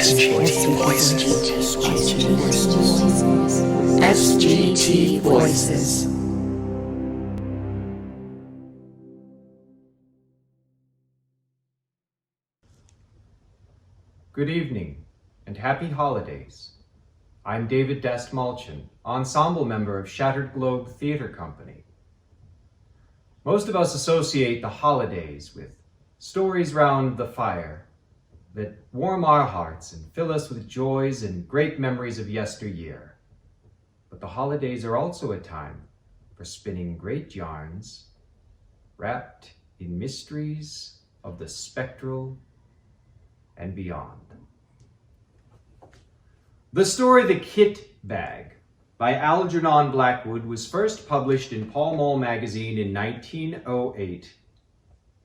SGT Voices. Good evening and happy holidays. I'm David Dastmalchian, ensemble member of Shattered Globe Theatre Company. Most of us associate the holidays with stories round the fire that warm our hearts and fill us with joys and great memories of yesteryear. But the holidays are also a time for spinning great yarns, wrapped in mysteries of the spectral and beyond. The story The Kit Bag by Algernon Blackwood was first published in Pall Mall magazine in 1908.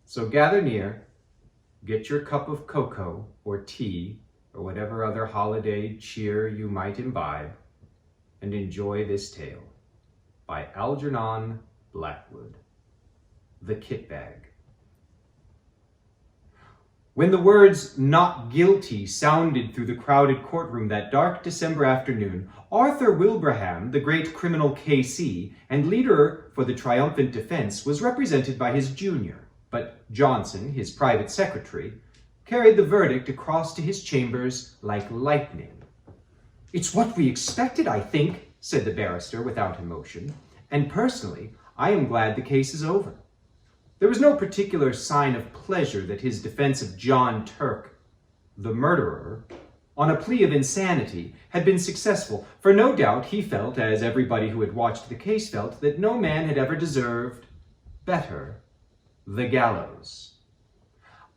So gather near, get your cup of cocoa or tea or whatever other holiday cheer you might imbibe, and enjoy this tale by Algernon Blackwood. The Kit Bag. When the words "not guilty" sounded through the crowded courtroom that dark December afternoon, Arthur Wilbraham, the great criminal K.C. and leader for the triumphant defense, was represented by his junior, but Johnson, his private secretary, carried the verdict across to his chambers like lightning. "It's what we expected, I think," said the barrister without emotion, "and personally, I am glad the case is over." There was no particular sign of pleasure that his defense of John Turk, the murderer, on a plea of insanity, had been successful, for no doubt he felt, as everybody who had watched the case felt, that no man had ever deserved better the gallows.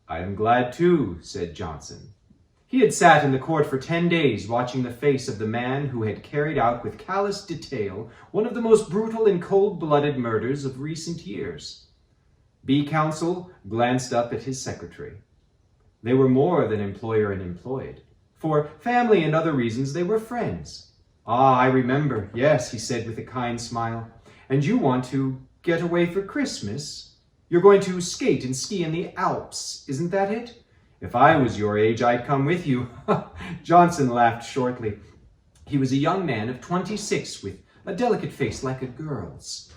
"I am glad too," said Johnson. He had sat in the court for 10 days watching the face of the man who had carried out with callous detail one of the most brutal and cold-blooded murders of recent years. B. Counsel glanced up at his secretary. They were more than employer and employed. For family and other reasons, they were friends. "Ah, I remember. Yes," he said with a kind smile. "And you want to get away for Christmas? You're going to skate and ski in the Alps, isn't that it? If I was your age, I'd come with you." Johnson laughed shortly. He was a young man of 26 with a delicate face like a girl's.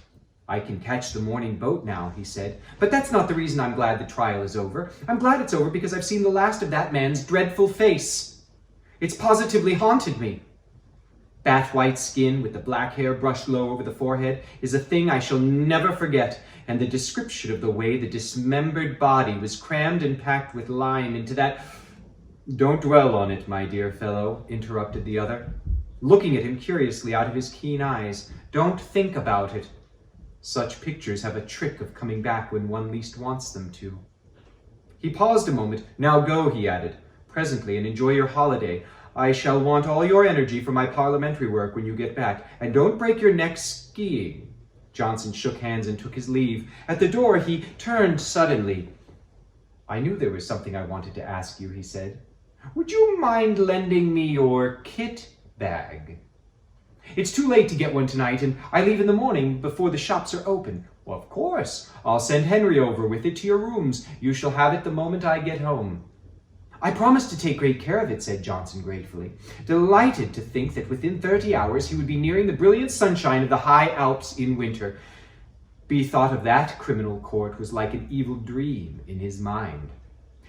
"I can catch the morning boat now," he said, "but that's not the reason I'm glad the trial is over. I'm glad it's over because I've seen the last of that man's dreadful face. It's positively haunted me. Bat-white skin with the black hair brushed low over the forehead is a thing I shall never forget, and the description of the way the dismembered body was crammed and packed with lime into that—" "Don't dwell on it, my dear fellow," interrupted the other, looking at him curiously out of his keen eyes. "Don't think about it. Such pictures have a trick of coming back when one least wants them to." He paused a moment. "Now go," he added, "presently, and enjoy your holiday. I shall want all your energy for my parliamentary work when you get back, and don't break your neck skiing." Johnson shook hands and took his leave. At the door, he turned suddenly. "I knew there was something I wanted to ask you," he said. "Would you mind lending me your kit bag? It's too late to get one tonight, and I leave in the morning before the shops are open." "Well, of course. I'll send Henry over with it to your rooms. You shall have it the moment I get home." "I promise to take great care of it," said Johnson gratefully, delighted to think that within 30 hours he would be nearing the brilliant sunshine of the high Alps in winter. Bethought of that criminal court was like an evil dream in his mind.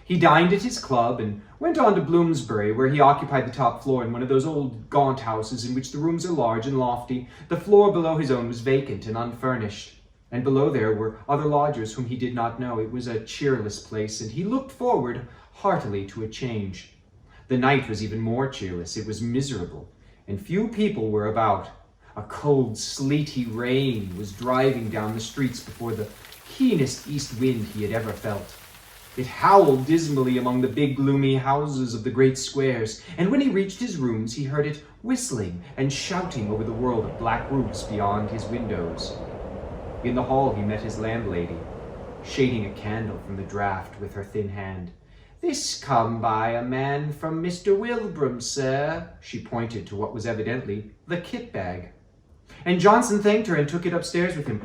He dined at his club and went on to Bloomsbury, where he occupied the top floor in one of those old gaunt houses in which the rooms are large and lofty. The floor below his own was vacant and unfurnished, and below there were other lodgers whom he did not know. It was a cheerless place, and he looked forward heartily to a change. The night was even more cheerless. It was miserable, and few people were about. A cold, sleety rain was driving down the streets before the keenest east wind he had ever felt. It howled dismally among the big, gloomy houses of the great squares, and when he reached his rooms, he heard it whistling and shouting over the world of black roofs beyond his windows. In the hall, he met his landlady, shading a candle from the draught with her thin hand. "This come by a man from Mr. Wilbraham, sir." She pointed to what was evidently the kit bag. And Johnson thanked her and took it upstairs with him.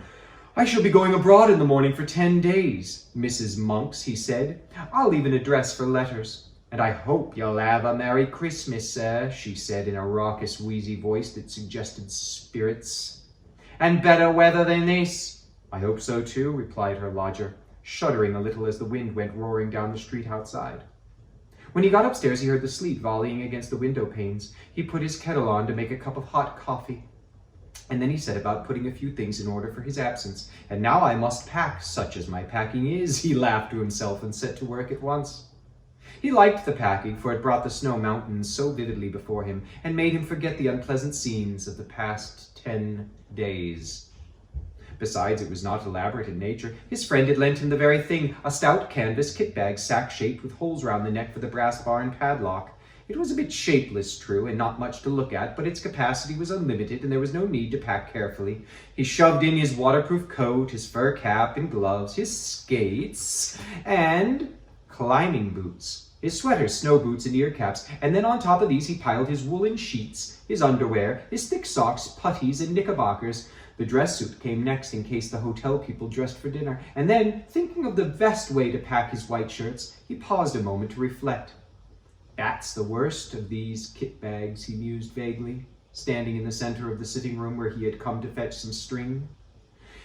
"I shall be going abroad in the morning for 10 days, Mrs. Monks," he said. "I'll leave an address for letters." "And I hope you'll have a Merry Christmas, sir," she said in a raucous, wheezy voice that suggested spirits. "And better weather than this." "I hope so too," replied her lodger, shuddering a little as the wind went roaring down the street outside. When he got upstairs, he heard the sleet volleying against the window panes. He put his kettle on to make a cup of hot coffee. And then he set about putting a few things in order for his absence. "And now I must pack, such as my packing is," he laughed to himself and set to work at once. He liked the packing, for it brought the snow mountains so vividly before him and made him forget the unpleasant scenes of the past 10 days. Besides, it was not elaborate in nature. His friend had lent him the very thing, a stout canvas kit bag, sack-shaped with holes round the neck for the brass bar and padlock. It was a bit shapeless, true, and not much to look at, but its capacity was unlimited, and there was no need to pack carefully. He shoved in his waterproof coat, his fur cap and gloves, his skates, and climbing boots. His sweaters, snow boots, and ear caps, and then on top of these he piled his woolen sheets, his underwear, his thick socks, puttees, and knickerbockers. The dress suit came next in case the hotel people dressed for dinner, and then, thinking of the best way to pack his white shirts, he paused a moment to reflect. "That's the worst of these kit bags," he mused vaguely, standing in the center of the sitting room where he had come to fetch some string.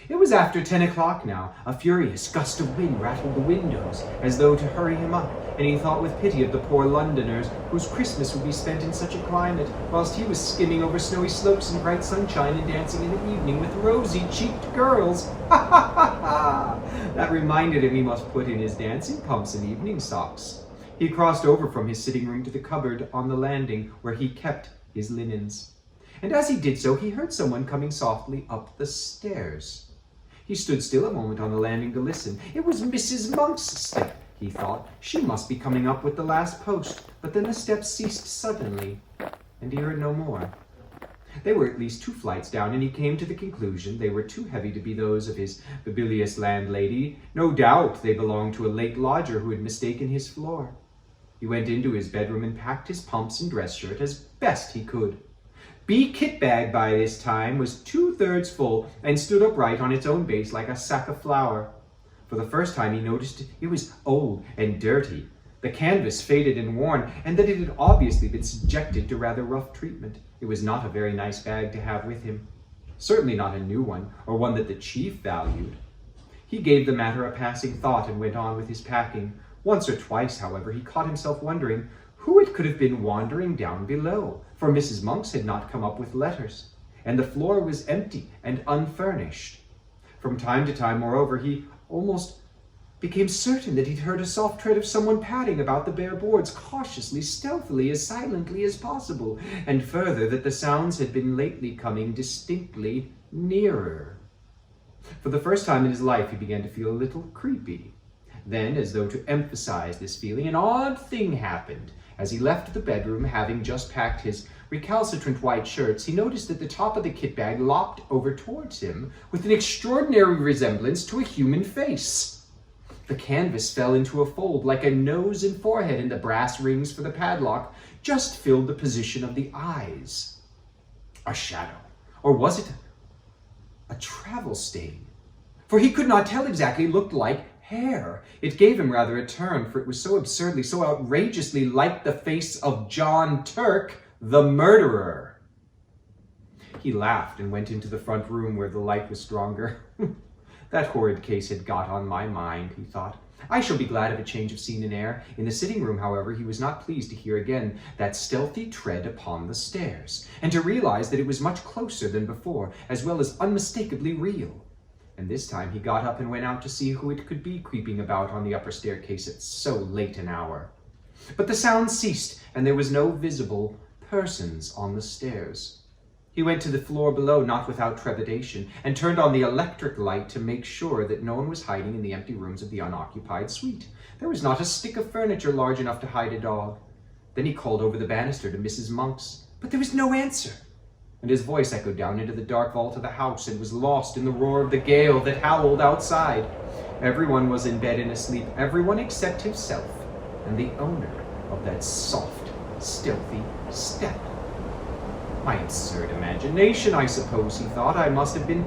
It was after 10 o'clock now. A furious gust of wind rattled the windows, as though to hurry him up, and he thought with pity of the poor Londoners, whose Christmas would be spent in such a climate, whilst he was skimming over snowy slopes in bright sunshine and dancing in the evening with rosy-cheeked girls. Ha ha ha ha! That reminded him he must put in his dancing pumps and evening socks. He crossed over from his sitting room to the cupboard on the landing where he kept his linens. And as he did so, he heard someone coming softly up the stairs. He stood still a moment on the landing to listen. It was Mrs. Monk's step, he thought. She must be coming up with the last post. But then the steps ceased suddenly, and he heard no more. They were at least 2 flights down, and he came to the conclusion they were too heavy to be those of his bilious landlady. No doubt they belonged to a late lodger who had mistaken his floor. He went into his bedroom and packed his pumps and dress shirt as best he could. B kit bag by this time was 2/3 full and stood upright on its own base like a sack of flour. For the first time he noticed it was old and dirty, the canvas faded and worn, and that it had obviously been subjected to rather rough treatment. It was not a very nice bag to have with him. Certainly not a new one, or one that the chief valued. He gave the matter a passing thought and went on with his packing. Once or twice, however, he caught himself wondering who it could have been wandering down below, for Mrs. Monks had not come up with letters, and the floor was empty and unfurnished. From time to time, moreover, he almost became certain that he'd heard a soft tread of someone padding about the bare boards, cautiously, stealthily, as silently as possible, and further, that the sounds had been lately coming distinctly nearer. For the first time in his life, he began to feel a little creepy. Then, as though to emphasize this feeling, an odd thing happened. As he left the bedroom, having just packed his recalcitrant white shirts, he noticed that the top of the kit bag lopped over towards him with an extraordinary resemblance to a human face. The canvas fell into a fold like a nose and forehead, and the brass rings for the padlock just filled the position of the eyes. A shadow, or was it a travel stain? For he could not tell exactly. It looked like hair. It gave him rather a turn, for it was so absurdly, so outrageously like the face of John Turk, the murderer. He laughed and went into the front room where the light was stronger. That horrid case had got on my mind, he thought. I shall be glad of a change of scene and air. In the sitting room, however, he was not pleased to hear again that stealthy tread upon the stairs, and to realize that it was much closer than before, as well as unmistakably real. And this time he got up and went out to see who it could be creeping about on the upper staircase at so late an hour. But the sound ceased, and there was no visible persons on the stairs. He went to the floor below, not without trepidation, and turned on the electric light to make sure that no one was hiding in the empty rooms of the unoccupied suite. There was not a stick of furniture large enough to hide a dog. Then he called over the banister to Mrs. Monk's, but there was no answer. And his voice echoed down into the dark vault of the house and was lost in the roar of the gale that howled outside. Everyone was in bed and asleep, everyone except himself and the owner of that soft, stealthy step. My absurd imagination, I suppose, he thought. I must have been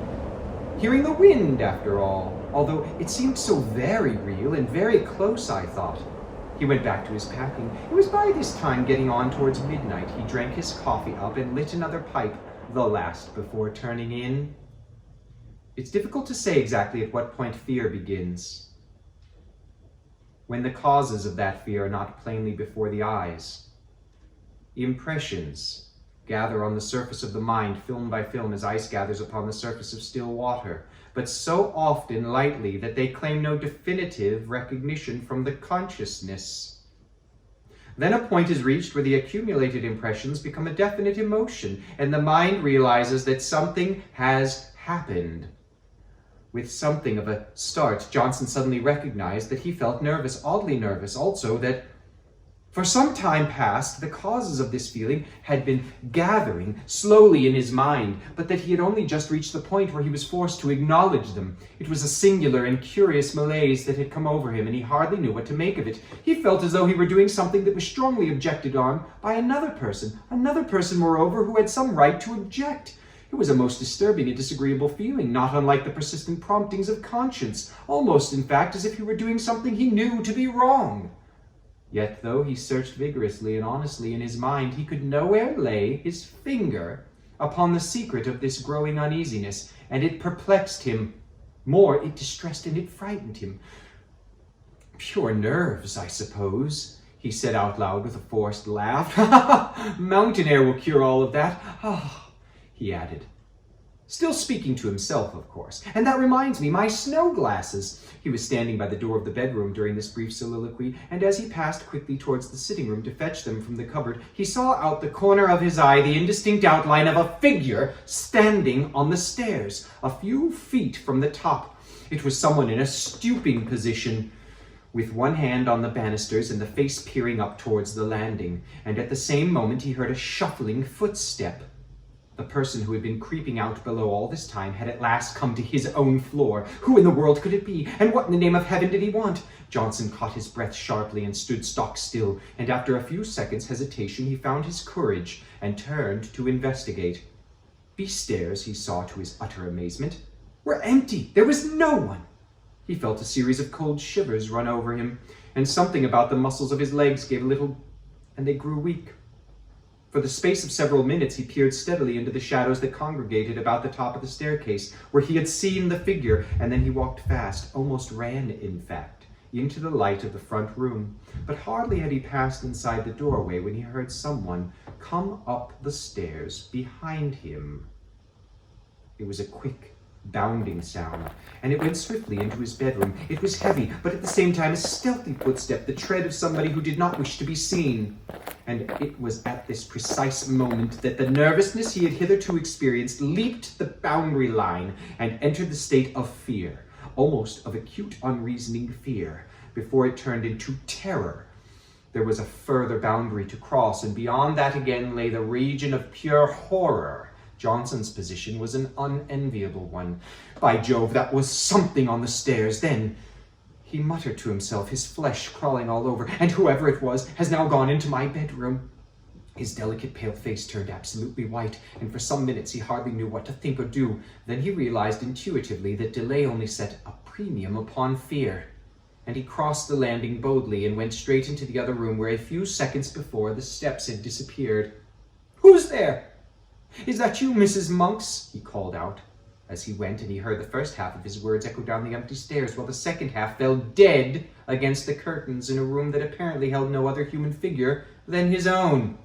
hearing the wind, after all, although it seemed so very real and very close, I thought. He went back to his packing. It was by this time getting on towards midnight. He drank his coffee up and lit another pipe, the last before turning in. It's difficult to say exactly at what point fear begins. When the causes of that fear are not plainly before the eyes. Impressions gather on the surface of the mind, film by film, as ice gathers upon the surface of still water, but so often lightly that they claim no definitive recognition from the consciousness. Then a point is reached where the accumulated impressions become a definite emotion, and the mind realizes that something has happened. With something of a start, Johnson suddenly recognized that he felt nervous, oddly nervous, also that for some time past, the causes of this feeling had been gathering slowly in his mind, but that he had only just reached the point where he was forced to acknowledge them. It was a singular and curious malaise that had come over him, and he hardly knew what to make of it. He felt as though he were doing something that was strongly objected on by another person, moreover, who had some right to object. It was a most disturbing and disagreeable feeling, not unlike the persistent promptings of conscience, almost, in fact, as if he were doing something he knew to be wrong. Yet, though he searched vigorously and honestly in his mind, he could nowhere lay his finger upon the secret of this growing uneasiness, and it perplexed him. More, it distressed and it frightened him. "Pure nerves, I suppose," he said out loud with a forced laugh. "Mountain air will cure all of that. He added, still speaking to himself, of course. "And that reminds me, my snow glasses." He was standing by the door of the bedroom during this brief soliloquy, and as he passed quickly towards the sitting room to fetch them from the cupboard, he saw out the corner of his eye the indistinct outline of a figure standing on the stairs, a few feet from the top. It was someone in a stooping position, with one hand on the banisters and the face peering up towards the landing, and at the same moment he heard a shuffling footstep. The person who had been creeping out below all this time had at last come to his own floor. Who in the world could it be? And what in the name of heaven did he want? Johnson caught his breath sharply and stood stock still, and after a few seconds' hesitation he found his courage and turned to investigate. The stairs, he saw to his utter amazement, were empty. There was no one. He felt a series of cold shivers run over him, and something about the muscles of his legs gave a little, and they grew weak. For the space of several minutes he peered steadily into the shadows that congregated about the top of the staircase, where he had seen the figure, and then he walked fast, almost ran, in fact, into the light of the front room. But hardly had he passed inside the doorway when he heard someone come up the stairs behind him. It was a quick, bounding sound, and it went swiftly into his bedroom. It was heavy, but at the same time a stealthy footstep, the tread of somebody who did not wish to be seen. And it was at this precise moment that the nervousness he had hitherto experienced leaped the boundary line and entered the state of fear, almost of acute, unreasoning fear, before it turned into terror. There was a further boundary to cross, and beyond that again lay the region of pure horror. Johnson's position was an unenviable one. By Jove, that was something on the stairs. Then he muttered to himself, his flesh crawling all over, and whoever it was has now gone into my bedroom. His delicate pale face turned absolutely white, and for some minutes he hardly knew what to think or do. Then he realized intuitively that delay only set a premium upon fear, and he crossed the landing boldly and went straight into the other room where a few seconds before the steps had disappeared. "Who's there? Is that you, Mrs. Monks?" he called out. As he went, and he heard the first half of his words echo down the empty stairs, while the second half fell dead against the curtains in a room that apparently held no other human figure than his own.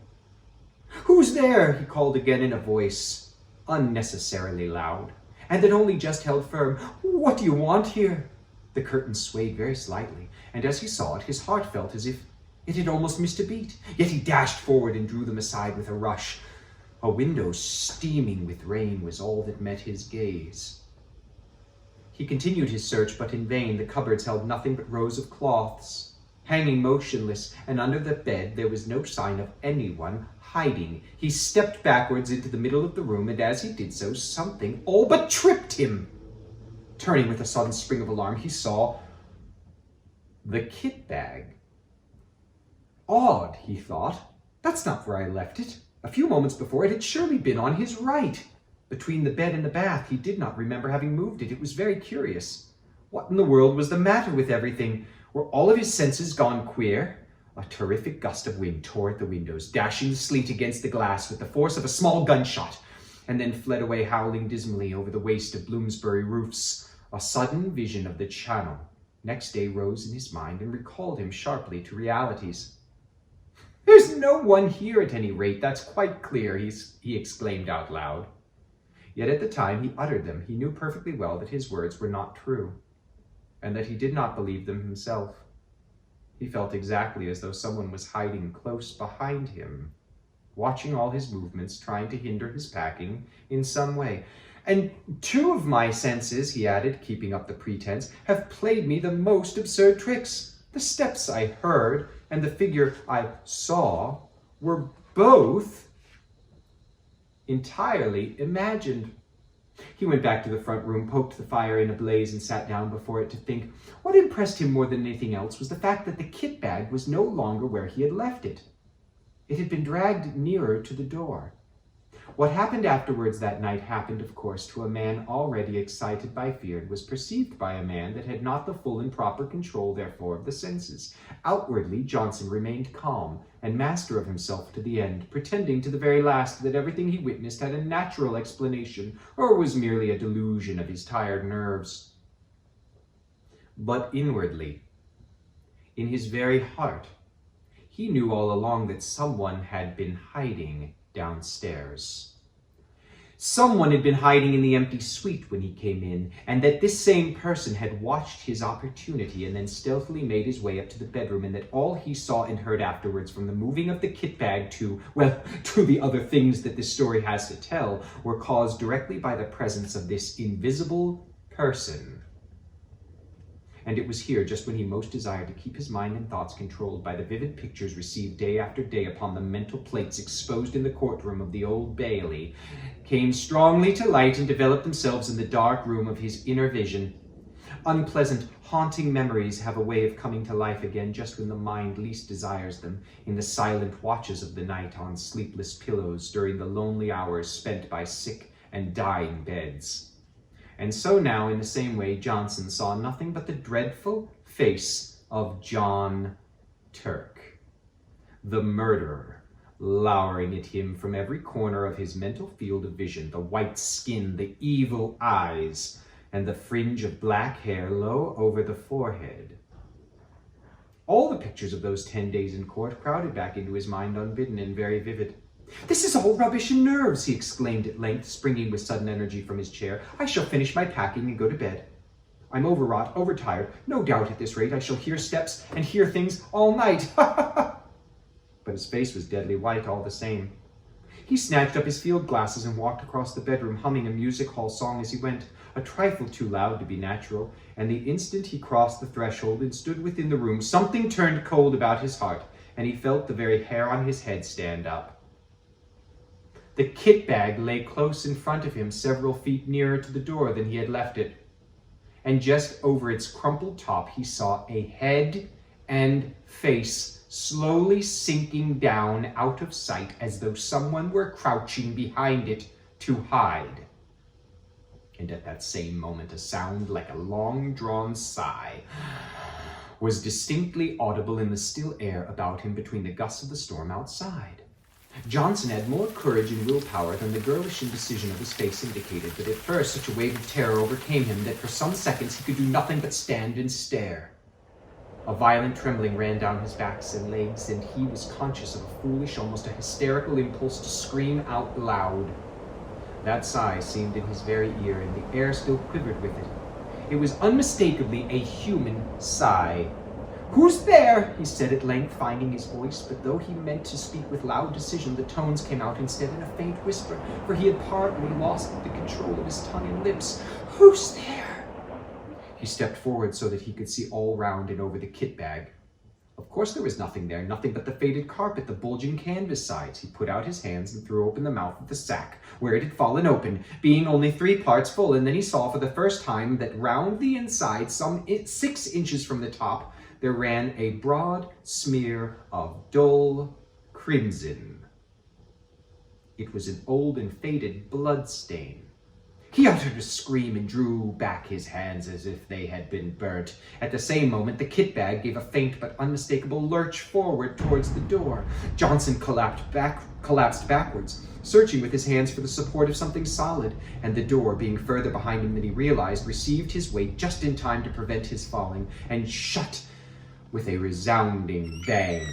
"Who's there?" he called again in a voice unnecessarily loud, and that only just held firm. "What do you want here?" The curtains swayed very slightly, and as he saw it, his heart felt as if it had almost missed a beat. Yet he dashed forward and drew them aside with a rush. A window steaming with rain was all that met his gaze. He continued his search, but in vain. The cupboards held nothing but rows of cloths, hanging motionless, and under the bed there was no sign of anyone hiding. He stepped backwards into the middle of the room, and as he did so, something all but tripped him. Turning with a sudden spring of alarm, he saw the kit bag. Odd, he thought. That's not where I left it. A few moments before, it had surely been on his right. Between the bed and the bath, he did not remember having moved it. It was very curious. What in the world was the matter with everything? Were all of his senses gone queer? A terrific gust of wind tore at the windows, dashing the sleet against the glass with the force of a small gunshot, and then fled away howling dismally over the waste of Bloomsbury roofs. A sudden vision of the Channel next day rose in his mind and recalled him sharply to realities. "There's no one here at any rate, that's quite clear," he exclaimed out loud. Yet at the time he uttered them, he knew perfectly well that his words were not true, and that he did not believe them himself. He felt exactly as though someone was hiding close behind him, watching all his movements, trying to hinder his packing in some way. "And 2 of my senses," he added, keeping up the pretense, "have played me the most absurd tricks. The steps I heard and the figure I saw were both entirely imagined." He went back to the front room, poked the fire in a blaze, and sat down before it to think. What impressed him more than anything else was the fact that the kit bag was no longer where he had left it. It had been dragged nearer to the door. What happened afterwards that night happened, of course, to a man already excited by fear, and was perceived by a man that had not the full and proper control, therefore, of the senses. Outwardly, Johnson remained calm and master of himself to the end, pretending to the very last that everything he witnessed had a natural explanation, or was merely a delusion of his tired nerves. But inwardly, in his very heart, he knew all along that someone had been hiding downstairs. Someone had been hiding in the empty suite when he came in, and that this same person had watched his opportunity and then stealthily made his way up to the bedroom, and that all he saw and heard afterwards, from the moving of the kit bag to the other things that this story has to tell, were caused directly by the presence of this invisible person. And it was here, just when he most desired to keep his mind and thoughts controlled by the vivid pictures received day after day upon the mental plates exposed in the courtroom of the Old Bailey, came strongly to light and developed themselves in the dark room of his inner vision. Unpleasant, haunting memories have a way of coming to life again just when the mind least desires them, in the silent watches of the night on sleepless pillows during the lonely hours spent by sick and dying beds. And so now, in the same way, Johnson saw nothing but the dreadful face of John Turk, the murderer, lowering at him from every corner of his mental field of vision, the white skin, the evil eyes, and the fringe of black hair low over the forehead. All the pictures of those 10 days in court crowded back into his mind unbidden and very vivid. "This is all rubbish and nerves," he exclaimed at length, springing with sudden energy from his chair. "I shall finish my packing and go to bed. I'm overwrought, overtired. No doubt at this rate I shall hear steps and hear things all night. But his face was deadly white all the same. He snatched up his field glasses and walked across the bedroom, humming a music hall song as he went, a trifle too loud to be natural, and the instant he crossed the threshold and stood within the room, something turned cold about his heart, and he felt the very hair on his head stand up. The kit bag lay close in front of him, several feet nearer to the door than he had left it. And just over its crumpled top, he saw a head and face slowly sinking down out of sight, as though someone were crouching behind it to hide. And at that same moment, a sound like a long-drawn sigh was distinctly audible in the still air about him between the gusts of the storm outside. Johnson had more courage and willpower than the girlish indecision of his face indicated, but at first such a wave of terror overcame him that for some seconds he could do nothing but stand and stare. A violent trembling ran down his back and legs, and he was conscious of a foolish, almost a hysterical impulse to scream out loud. That sigh seemed in his very ear, and the air still quivered with it. It was unmistakably a human sigh. "Who's there?" he said at length, finding his voice, but though he meant to speak with loud decision, the tones came out instead in a faint whisper, for he had partly lost the control of his tongue and lips. "Who's there?" He stepped forward so that he could see all round and over the kit bag. Of course there was nothing there, nothing but the faded carpet, the bulging canvas sides. He put out his hands and threw open the mouth of the sack, where it had fallen open, being only 3 parts full, and then he saw for the first time that round the inside, some 6 inches from the top, there ran a broad smear of dull crimson. It was an old and faded blood stain. He uttered a scream and drew back his hands as if they had been burnt. At the same moment, the kit bag gave a faint but unmistakable lurch forward towards the door. Johnson collapsed backwards, searching with his hands for the support of something solid, and the door, being further behind him than he realized, received his weight just in time to prevent his falling, and shut with a resounding bang.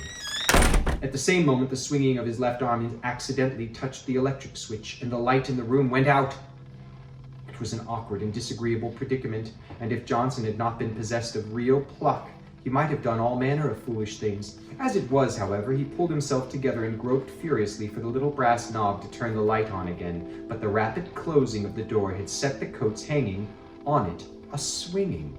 At the same moment, the swinging of his left arm accidentally touched the electric switch, and the light in the room went out. It was an awkward and disagreeable predicament, and if Johnson had not been possessed of real pluck, he might have done all manner of foolish things. As it was, however, he pulled himself together and groped furiously for the little brass knob to turn the light on again, but the rapid closing of the door had set the coats hanging on it a-swinging,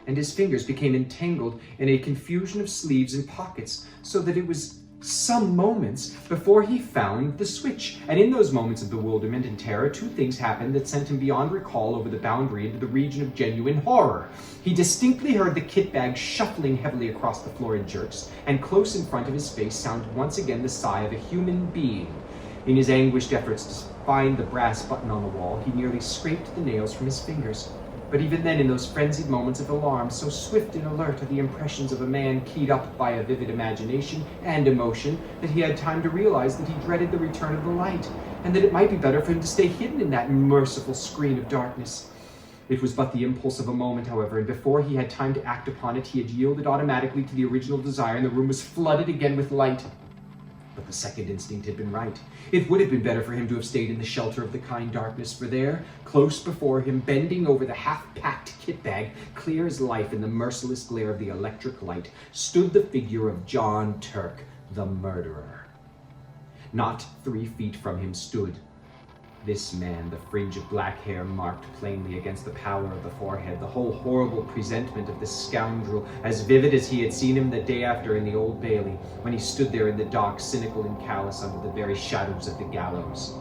and his fingers became entangled in a confusion of sleeves and pockets, so that it was some moments before he found the switch. And in those moments of bewilderment and terror, two things happened that sent him beyond recall over the boundary into the region of genuine horror. He distinctly heard the kit bag shuffling heavily across the floor in jerks, and close in front of his face sounded once again the sigh of a human being. In his anguished efforts to find the brass button on the wall, he nearly scraped the nails from his fingers. But even then, in those frenzied moments of alarm, so swift and alert are the impressions of a man keyed up by a vivid imagination and emotion, that he had time to realize that he dreaded the return of the light, and that it might be better for him to stay hidden in that merciful screen of darkness. It was but the impulse of a moment, however, and before he had time to act upon it, he had yielded automatically to the original desire, and the room was flooded again with light. But the second instinct had been right. It would have been better for him to have stayed in the shelter of the kind darkness, for there, close before him, bending over the half-packed kit bag, clear as life in the merciless glare of the electric light, stood the figure of John Turk, the murderer. Not 3 feet from him stood this man, the fringe of black hair marked plainly against the pallor of the forehead, the whole horrible presentment of this scoundrel, as vivid as he had seen him the day after in the Old Bailey, when he stood there in the dock, cynical and callous under the very shadows of the gallows.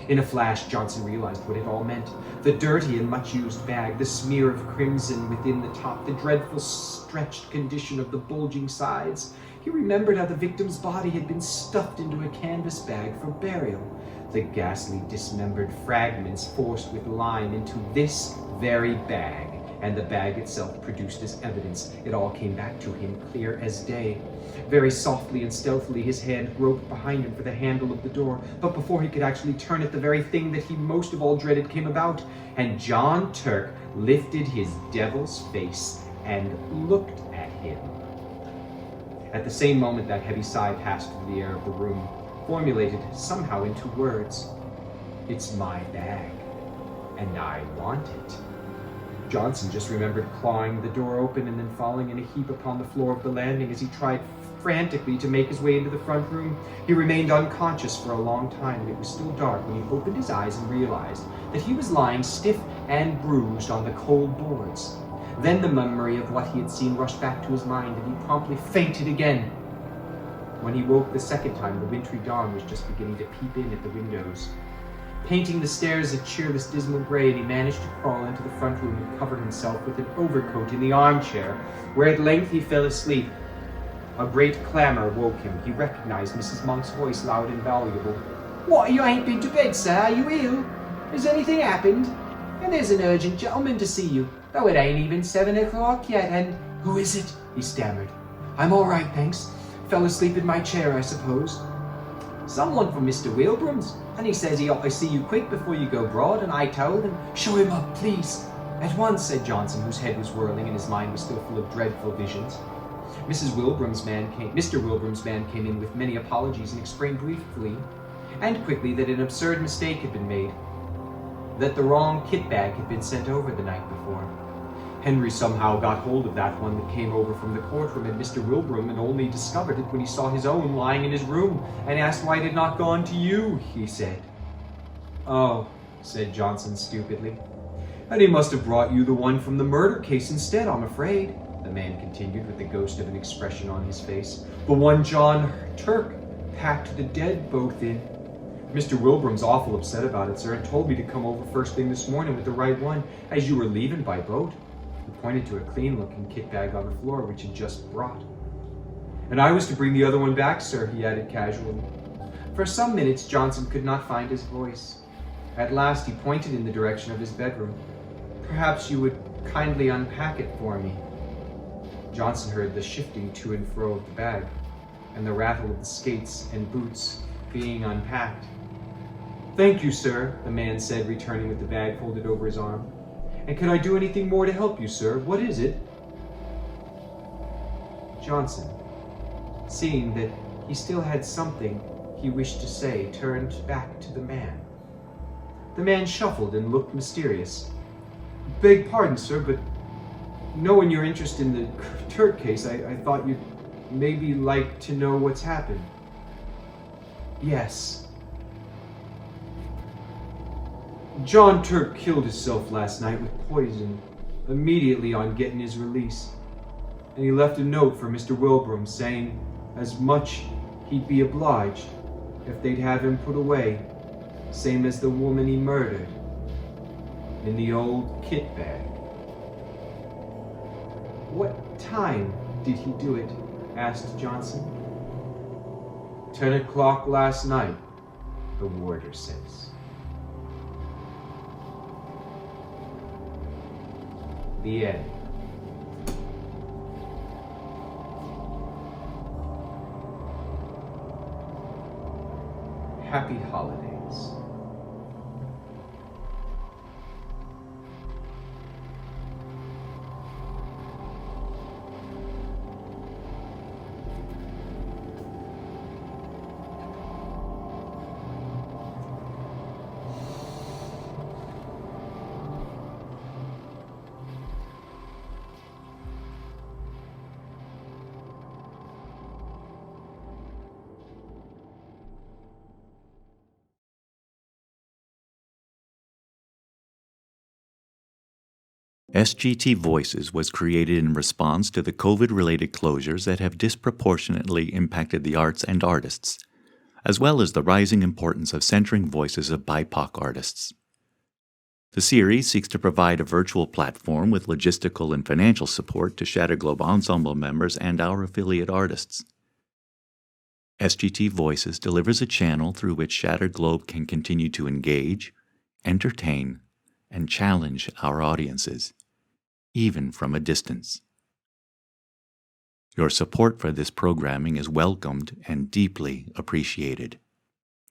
In a flash, Johnson realized what it all meant. The dirty and much-used bag, the smear of crimson within the top, the dreadful stretched condition of the bulging sides. He remembered how the victim's body had been stuffed into a canvas bag for burial, the ghastly dismembered fragments forced with lime into this very bag, and the bag itself produced as evidence. It all came back to him clear as day. Very softly and stealthily his hand groped behind him for the handle of the door, but before he could actually turn it, the very thing that he most of all dreaded came about, and John Turk lifted his devil's face and looked at him. At the same moment, that heavy sigh passed through the air of the room, formulated somehow into words. "It's my bag, and I want it." Johnson just remembered clawing the door open and then falling in a heap upon the floor of the landing as he tried frantically to make his way into the front room. He remained unconscious for a long time, and it was still dark when he opened his eyes and realized that he was lying stiff and bruised on the cold boards. Then the memory of what he had seen rushed back to his mind, and he promptly fainted again. When he woke the second time, the wintry dawn was just beginning to peep in at the windows, painting the stairs a cheerless, dismal gray, and he managed to crawl into the front room and cover himself with an overcoat in the armchair, where at length he fell asleep. A great clamor woke him. He recognized Mrs. Monk's voice, loud and voluble. "What, you ain't been to bed, sir? Are you ill? Has anything happened? And there's an urgent gentleman to see you, though it ain't even 7 o'clock yet, and—" "Who is it?" he stammered. "I'm all right, thanks. Fell asleep in my chair, I suppose." "Someone from Mr. Wilbram's, and he says he ought to see you quick before you go abroad, and I told him—" "Show him up, please." "At once," said Johnson, whose head was whirling and his mind was still full of dreadful visions. Mr. Wilbram's man came in with many apologies and explained briefly and quickly that an absurd mistake had been made, that the wrong kit bag had been sent over the night before. Henry somehow got hold of that one that came over from the courtroom, and Mr. Wilbram and only discovered it when he saw his own lying in his room and asked why it had not gone to you, he said. "Oh," said Johnson stupidly. "And he must have brought you the one from the murder case instead, I'm afraid," the man continued with the ghost of an expression on his face. "The one John Turk packed the dead both in. Mr. Wilbram's awful upset about it, sir, and told me to come over first thing this morning with the right one, as you were leaving by boat." He pointed to a clean-looking kit bag on the floor, which he'd just brought. "And I was to bring the other one back, sir," he added casually. For some minutes, Johnson could not find his voice. At last he pointed in the direction of his bedroom. "Perhaps you would kindly unpack it for me." Johnson heard the shifting to and fro of the bag, and the rattle of the skates and boots being unpacked. "Thank you, sir," the man said, returning with the bag folded over his arm. "And can I do anything more to help you, sir? What is it?" Johnson, seeing that he still had something he wished to say, turned back to the man. The man shuffled and looked mysterious. "Beg pardon, sir, but knowing your interest in the Turk case, I thought you'd maybe like to know what's happened." "Yes." "John Turk killed himself last night with poison immediately on getting his release. And he left a note for Mr. Wilbraham saying as much he'd be obliged if they'd have him put away, same as the woman he murdered, in the old kit bag." "What time did he do it?" asked Johnson. 10 o'clock last night, the warder says. The end. Happy holidays. SGT Voices was created in response to the COVID-related closures that have disproportionately impacted the arts and artists, as well as the rising importance of centering voices of BIPOC artists. The series seeks to provide a virtual platform with logistical and financial support to Shattered Globe Ensemble members and our affiliate artists. SGT Voices delivers a channel through which Shattered Globe can continue to engage, entertain, and challenge our audiences, even from a distance. Your support for this programming is welcomed and deeply appreciated.